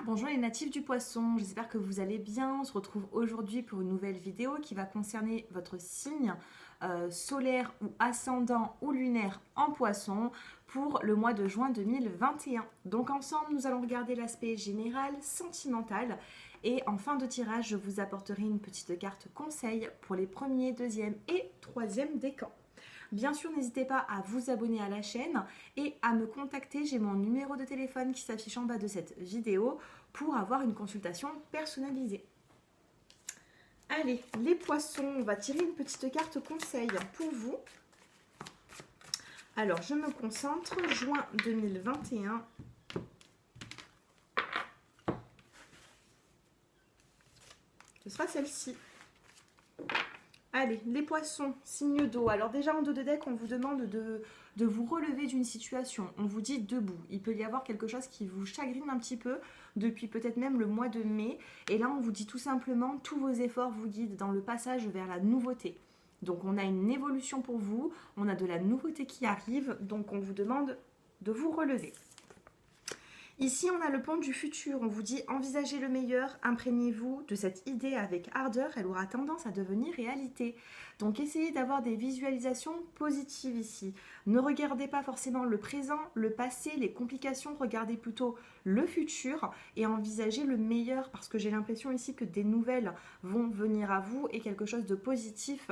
Bonjour les natifs du poisson, j'espère que vous allez bien. On se retrouve aujourd'hui pour une nouvelle vidéo qui va concerner votre signe solaire ou ascendant ou lunaire en poisson pour le mois de juin 2021. Donc ensemble, nous allons regarder l'aspect général, sentimental et en fin de tirage, je vous apporterai une petite carte conseil pour les premiers, deuxième et troisième décans. Bien sûr, n'hésitez pas à vous abonner à la chaîne et à me contacter. J'ai mon numéro de téléphone qui s'affiche en bas de cette vidéo pour avoir une consultation personnalisée. Allez, les poissons, on va tirer une petite carte conseil pour vous. Alors, je me concentre. Juin 2021. Ce sera celle-ci. Allez, les poissons, signe d'eau. Alors déjà en dos de deck, on vous demande de vous relever d'une situation. On vous dit debout. Il peut y avoir quelque chose qui vous chagrine un petit peu depuis peut-être même le mois de mai. Et là, on vous dit tout simplement, tous vos efforts vous guident dans le passage vers la nouveauté. Donc on a une évolution pour vous, on a de la nouveauté qui arrive, donc on vous demande de vous relever. Ici, on a le pont du futur. On vous dit envisagez le meilleur, imprégnez-vous de cette idée avec ardeur. Elle aura tendance à devenir réalité. Donc, essayez d'avoir des visualisations positives ici. Ne regardez pas forcément le présent, le passé, les complications. Regardez plutôt le futur et envisagez le meilleur parce que j'ai l'impression ici que des nouvelles vont venir à vous et quelque chose de positif.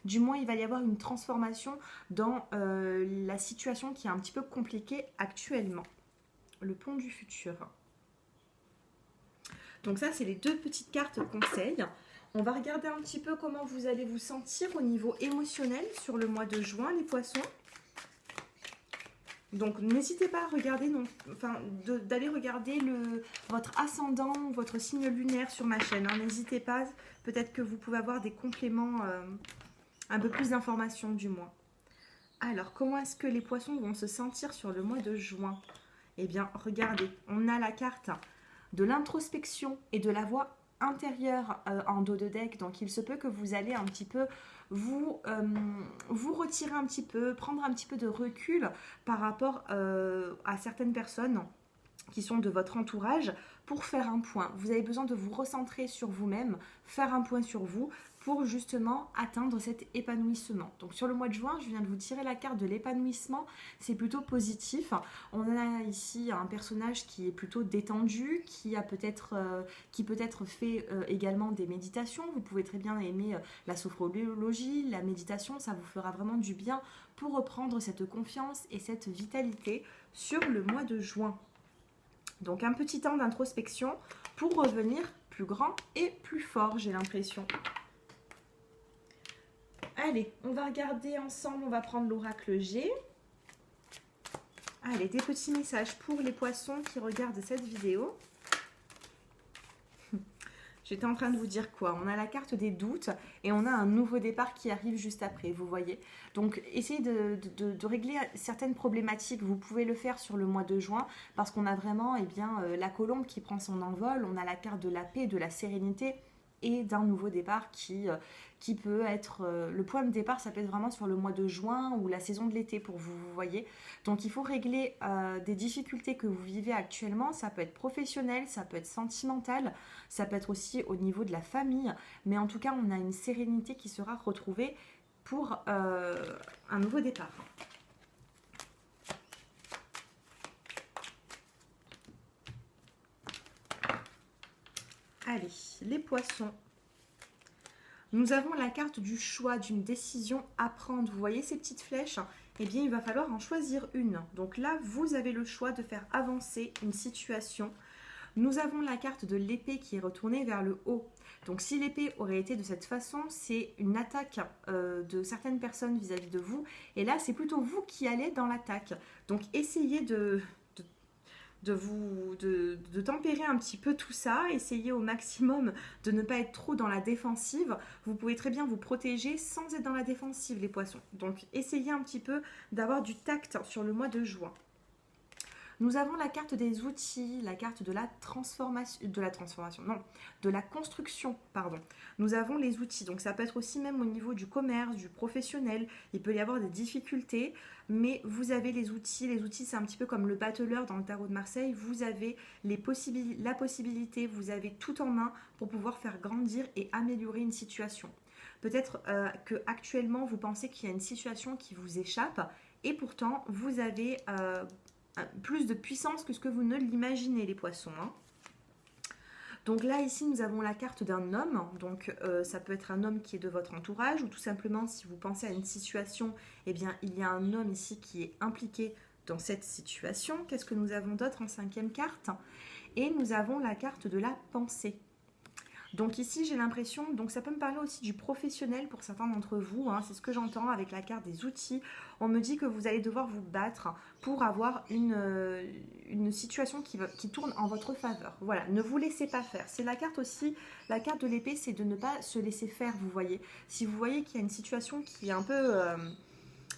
Du moins, il va y avoir une transformation dans la situation qui est un petit peu compliquée actuellement. Le pont du futur. Donc ça, c'est les deux petites cartes conseils. On va regarder un petit peu comment vous allez vous sentir au niveau émotionnel sur le mois de juin, les poissons. Donc n'hésitez pas à regarder, d'aller regarder votre ascendant, votre signe lunaire sur ma chaîne. N'hésitez pas, peut-être que vous pouvez avoir des compléments, un peu plus d'informations du moins. Alors, comment est-ce que les poissons vont se sentir sur le mois de juin ? Eh bien, regardez, on a la carte de l'introspection et de la voix intérieure en dos de deck. Donc, il se peut que vous allez un petit peu vous retirer un petit peu, prendre un petit peu de recul par rapport à certaines personnes qui sont de votre entourage pour faire un point. Vous avez besoin de vous recentrer sur vous-même, faire un point sur vous pour justement atteindre cet épanouissement. Donc sur le mois de juin, je viens de vous tirer la carte de l'épanouissement, c'est plutôt positif. On a ici un personnage qui est plutôt détendu, qui peut-être fait également des méditations. Vous pouvez très bien aimer la sophrologie, la méditation, ça vous fera vraiment du bien pour reprendre cette confiance et cette vitalité sur le mois de juin. Donc un petit temps d'introspection pour revenir plus grand et plus fort, j'ai l'impression. Allez, on va regarder ensemble, on va prendre l'oracle G. Allez, des petits messages pour les poissons qui regardent cette vidéo. J'étais en train de vous dire quoi? On a la carte des doutes et on a un nouveau départ qui arrive juste après, vous voyez. Donc, essayez de régler certaines problématiques. Vous pouvez le faire sur le mois de juin parce qu'on a vraiment la colombe qui prend son envol. On a la carte de la paix, de la sérénité et d'un nouveau départ qui peut être... le point de départ, ça peut être vraiment sur le mois de juin ou la saison de l'été pour vous, vous voyez. Donc, il faut régler des difficultés que vous vivez actuellement. Ça peut être professionnel, ça peut être sentimental, ça peut être aussi au niveau de la famille. Mais en tout cas, on a une sérénité qui sera retrouvée pour un nouveau départ. Allez, les poissons. Nous avons la carte du choix, d'une décision à prendre. Vous voyez ces petites flèches? Eh bien, il va falloir en choisir une. Donc là, vous avez le choix de faire avancer une situation. Nous avons la carte de l'épée qui est retournée vers le haut. Donc si l'épée aurait été de cette façon, c'est une attaque de certaines personnes vis-à-vis de vous. Et là, c'est plutôt vous qui allez dans l'attaque. Donc essayez de tempérer un petit peu tout ça, essayez au maximum de ne pas être trop dans la défensive. Vous pouvez très bien vous protéger sans être dans la défensive, les poissons. Donc essayez un petit peu d'avoir du tact sur le mois de juin. Nous avons la carte des outils, la carte de la transformation, non, de la construction, pardon. Nous avons les outils, donc ça peut être aussi même au niveau du commerce, du professionnel, il peut y avoir des difficultés, mais vous avez les outils c'est un petit peu comme le battleur dans le tarot de Marseille, vous avez la possibilité, vous avez tout en main pour pouvoir faire grandir et améliorer une situation. Peut-être que actuellement vous pensez qu'il y a une situation qui vous échappe et pourtant vous avez plus de puissance que ce que vous ne l'imaginez, les poissons. Hein. Donc là, ici, nous avons la carte d'un homme. Donc ça peut être un homme qui est de votre entourage ou tout simplement, si vous pensez à une situation, eh bien, il y a un homme ici qui est impliqué dans cette situation. Qu'est-ce que nous avons d'autre en 5e carte? Et nous avons la carte de la pensée. Donc ici, j'ai l'impression, donc ça peut me parler aussi du professionnel pour certains d'entre vous, hein, c'est ce que j'entends avec la carte des outils. On me dit que vous allez devoir vous battre pour avoir une situation qui tourne en votre faveur. Voilà, ne vous laissez pas faire. C'est la carte aussi, la carte de l'épée, c'est de ne pas se laisser faire, vous voyez. Si vous voyez qu'il y a une situation qui est un peu...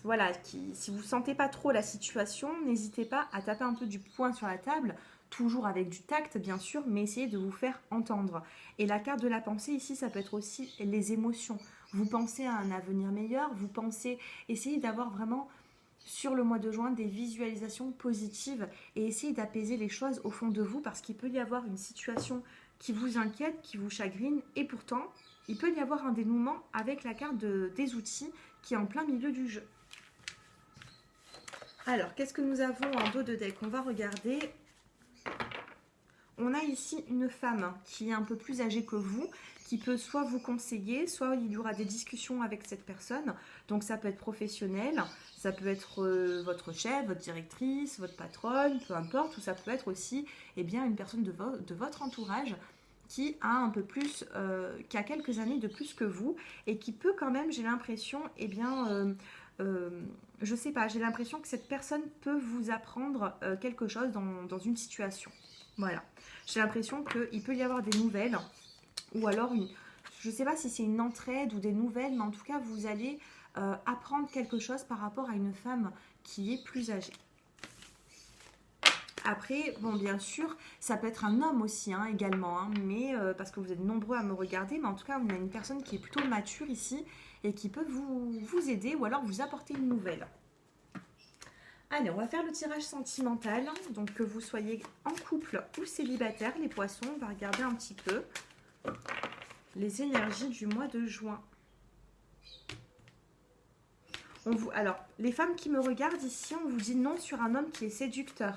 voilà, si vous ne sentez pas trop la situation, n'hésitez pas à taper un peu du poing sur la table, toujours avec du tact bien sûr, mais essayez de vous faire entendre. Et la carte de la pensée ici, ça peut être aussi les émotions. Vous pensez à un avenir meilleur, vous pensez, essayez d'avoir vraiment sur le mois de juin des visualisations positives et essayez d'apaiser les choses au fond de vous parce qu'il peut y avoir une situation qui vous inquiète, qui vous chagrine et pourtant il peut y avoir un dénouement avec la carte des outils qui est en plein milieu du jeu. Alors, qu'est-ce que nous avons en dos de deck? On va regarder. On a ici une femme qui est un peu plus âgée que vous, qui peut soit vous conseiller, soit il y aura des discussions avec cette personne. Donc ça peut être professionnel, ça peut être votre chef, votre directrice, votre patronne, peu importe. Ou ça peut être aussi bien, une personne de votre entourage qui a un peu plus, qui a quelques années de plus que vous et qui peut quand même, j'ai l'impression, je sais pas, j'ai l'impression que cette personne peut vous apprendre quelque chose dans une situation. Voilà, j'ai l'impression qu'il peut y avoir des nouvelles ou alors je ne sais pas si c'est une entraide ou des nouvelles, mais en tout cas vous allez apprendre quelque chose par rapport à une femme qui est plus âgée. Après, bon, bien sûr, ça peut être un homme aussi, hein, également, hein, mais parce que vous êtes nombreux à me regarder, mais en tout cas, on a une personne qui est plutôt mature ici et qui peut vous aider ou alors vous apporter une nouvelle. Allez, on va faire le tirage sentimental, donc que vous soyez en couple ou célibataire, les poissons, on va regarder un petit peu les énergies du mois de juin. Alors, les femmes qui me regardent ici, on vous dit non sur un homme qui est séducteur.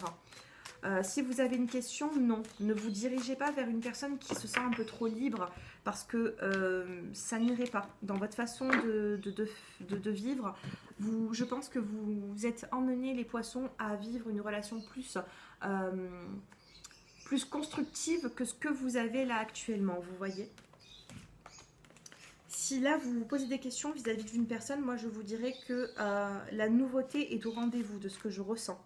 Si vous avez une question, non. Ne vous dirigez pas vers une personne qui se sent un peu trop libre parce que ça n'irait pas. Dans votre façon de vivre, je pense que vous êtes emmenés, les poissons, à vivre une relation plus constructive que ce que vous avez là actuellement, vous voyez. Si là vous vous posez des questions vis-à-vis d'une personne, moi je vous dirais que la nouveauté est au rendez-vous de ce que je ressens.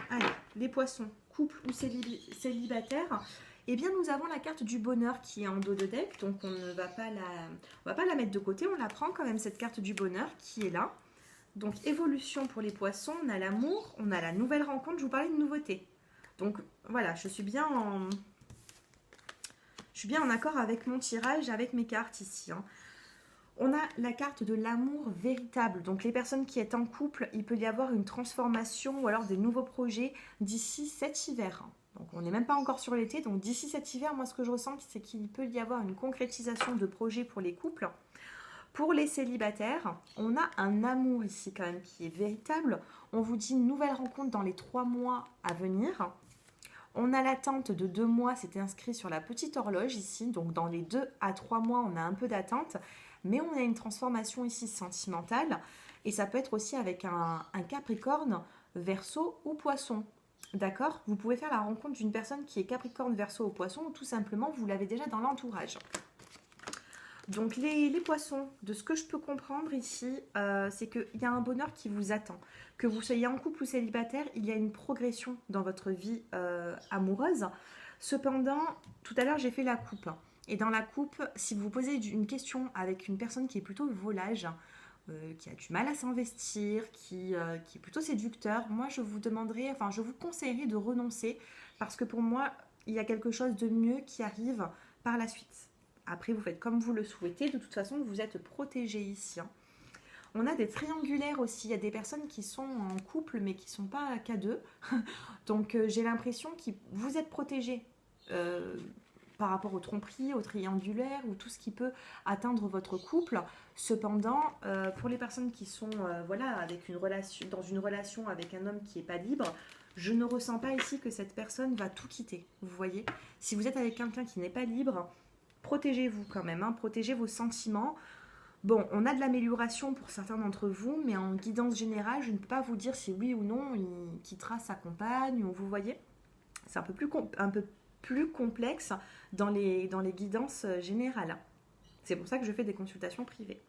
Allez, les poissons, couple ou célibataire, eh bien nous avons la carte du bonheur qui est en dos de deck, donc on ne va pas la mettre de côté, on la prend quand même cette carte du bonheur qui est là. Donc évolution pour les poissons, on a l'amour, on a la nouvelle rencontre, je vous parlais de nouveauté. Donc voilà, je suis bien en accord avec mon tirage, avec mes cartes ici. Hein. On a la carte de l'amour véritable. Donc les personnes qui sont en couple, il peut y avoir une transformation ou alors des nouveaux projets d'ici cet hiver. Donc on n'est même pas encore sur l'été. Donc d'ici cet hiver, moi ce que je ressens, c'est qu'il peut y avoir une concrétisation de projets pour les couples. Pour les célibataires, on a un amour ici quand même qui est véritable. On vous dit une nouvelle rencontre dans les 3 mois à venir. On a l'attente de 2 mois, c'était inscrit sur la petite horloge ici. Donc dans les 2 à 3 mois, on a un peu d'attente. Mais on a une transformation ici sentimentale. Et ça peut être aussi avec un Capricorne, Verseau ou Poisson. D'accord? Vous pouvez faire la rencontre d'une personne qui est Capricorne, Verseau ou Poisson. Ou tout simplement, vous l'avez déjà dans l'entourage. Donc les poissons, de ce que je peux comprendre ici, c'est qu'il y a un bonheur qui vous attend. Que vous soyez en couple ou célibataire, il y a une progression dans votre vie amoureuse. Cependant, tout à l'heure j'ai fait la coupe. Et dans la coupe, si vous vous posez une question avec une personne qui est plutôt volage, qui a du mal à s'investir, qui est plutôt séducteur, moi je vous demanderais, enfin je vous conseillerais de renoncer parce que pour moi, il y a quelque chose de mieux qui arrive par la suite. Après, vous faites comme vous le souhaitez, de toute façon, vous êtes protégé ici. Hein. On a des triangulaires aussi, il y a des personnes qui sont en couple mais qui ne sont pas qu'à deux. Donc j'ai l'impression que vous êtes protégé par rapport aux tromperies, aux triangulaires ou tout ce qui peut atteindre votre couple. Cependant, pour les personnes qui sont voilà, avec une relation, dans une relation avec un homme qui n'est pas libre, je ne ressens pas ici que cette personne va tout quitter. Vous voyez, si vous êtes avec quelqu'un qui n'est pas libre, protégez-vous quand même, hein, protégez vos sentiments. Bon, on a de l'amélioration pour certains d'entre vous, mais en guidance générale, je ne peux pas vous dire si oui ou non il quittera sa compagne, ou vous voyez, c'est un peu plus complexe dans les guidances générales. C'est pour ça que je fais des consultations privées.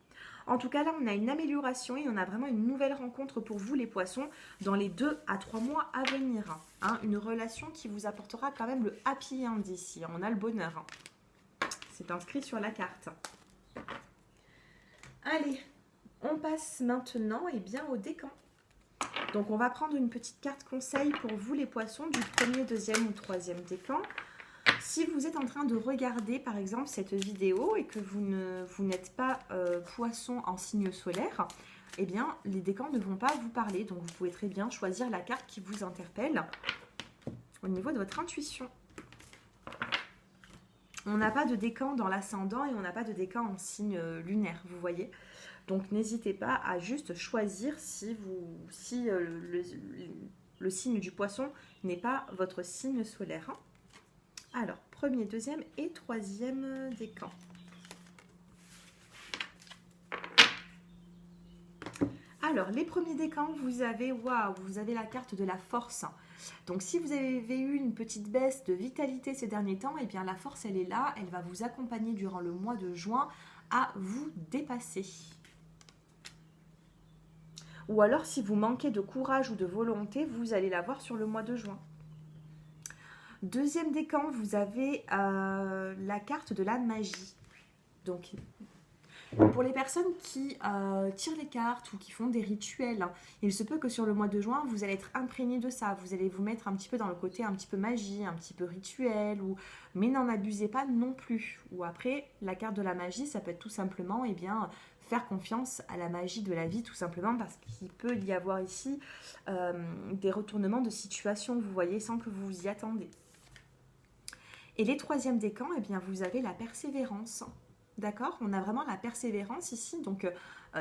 En tout cas, là, on a une amélioration et on a vraiment une nouvelle rencontre pour vous, les poissons, dans les 2 à 3 mois à venir. Hein, une relation qui vous apportera quand même le happy end ici. On a le bonheur. Hein. C'est inscrit sur la carte. Allez, on passe maintenant au décan. Donc, on va prendre une petite carte conseil pour vous, les poissons, du 1er, 2e ou 3e décan. Si vous êtes en train de regarder, par exemple, cette vidéo et que vous n'êtes pas poisson en signe solaire, eh bien, les décans ne vont pas vous parler. Donc, vous pouvez très bien choisir la carte qui vous interpelle au niveau de votre intuition. On n'a pas de décan dans l'ascendant et on n'a pas de décan en signe lunaire, vous voyez. Donc, n'hésitez pas à juste choisir si le signe du poisson n'est pas votre signe solaire. Hein. Alors, 1er, 2e et 3e décan. Alors, les premiers décans, vous avez la carte de la force. Donc, si vous avez eu une petite baisse de vitalité ces derniers temps, eh bien, la force, elle est là. Elle va vous accompagner durant le mois de juin à vous dépasser. Ou alors, si vous manquez de courage ou de volonté, vous allez la voir sur le mois de juin. 2e décan, vous avez la carte de la magie. Donc, pour les personnes qui tirent les cartes ou qui font des rituels, hein, il se peut que sur le mois de juin, vous allez être imprégné de ça. Vous allez vous mettre un petit peu dans le côté un petit peu magie, un petit peu rituel, mais n'en abusez pas non plus. Ou après, la carte de la magie, ça peut être tout simplement faire confiance à la magie de la vie, tout simplement parce qu'il peut y avoir ici des retournements de situation, vous voyez, sans que vous vous y attendez. Et les 3e décans, vous avez la persévérance. D'accord? On a vraiment la persévérance ici. Donc,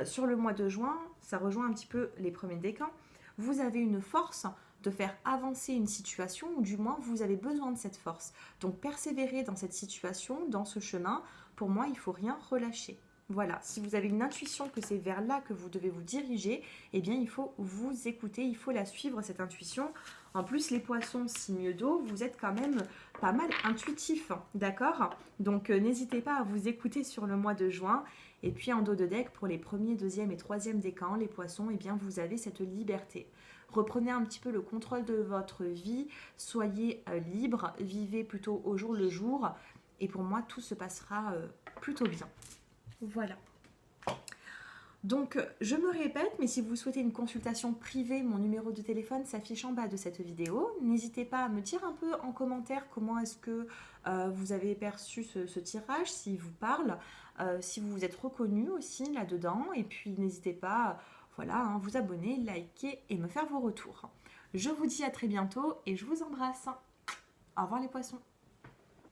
sur le mois de juin, ça rejoint un petit peu les premiers décans. Vous avez une force de faire avancer une situation, ou du moins, vous avez besoin de cette force. Donc, persévérer dans cette situation, dans ce chemin, pour moi, il ne faut rien relâcher. Voilà, si vous avez une intuition que c'est vers là que vous devez vous diriger, il faut vous écouter, il faut la suivre, cette intuition. En plus, les poissons, signe d'eau, vous êtes quand même pas mal intuitifs, d'accord? Donc, n'hésitez pas à vous écouter sur le mois de juin. Et puis, en dos de deck, pour les 1er, 2e et 3e décans, les poissons, vous avez cette liberté. Reprenez un petit peu le contrôle de votre vie, soyez libre, vivez plutôt au jour le jour. Et pour moi, tout se passera plutôt bien. Voilà. Donc, je me répète, mais si vous souhaitez une consultation privée, mon numéro de téléphone s'affiche en bas de cette vidéo. N'hésitez pas à me dire un peu en commentaire comment est-ce que vous avez perçu ce tirage, s'il vous parle, si vous vous êtes reconnu aussi là-dedans. Et puis, n'hésitez pas à vous abonner, liker et me faire vos retours. Je vous dis à très bientôt et je vous embrasse. Au revoir les poissons.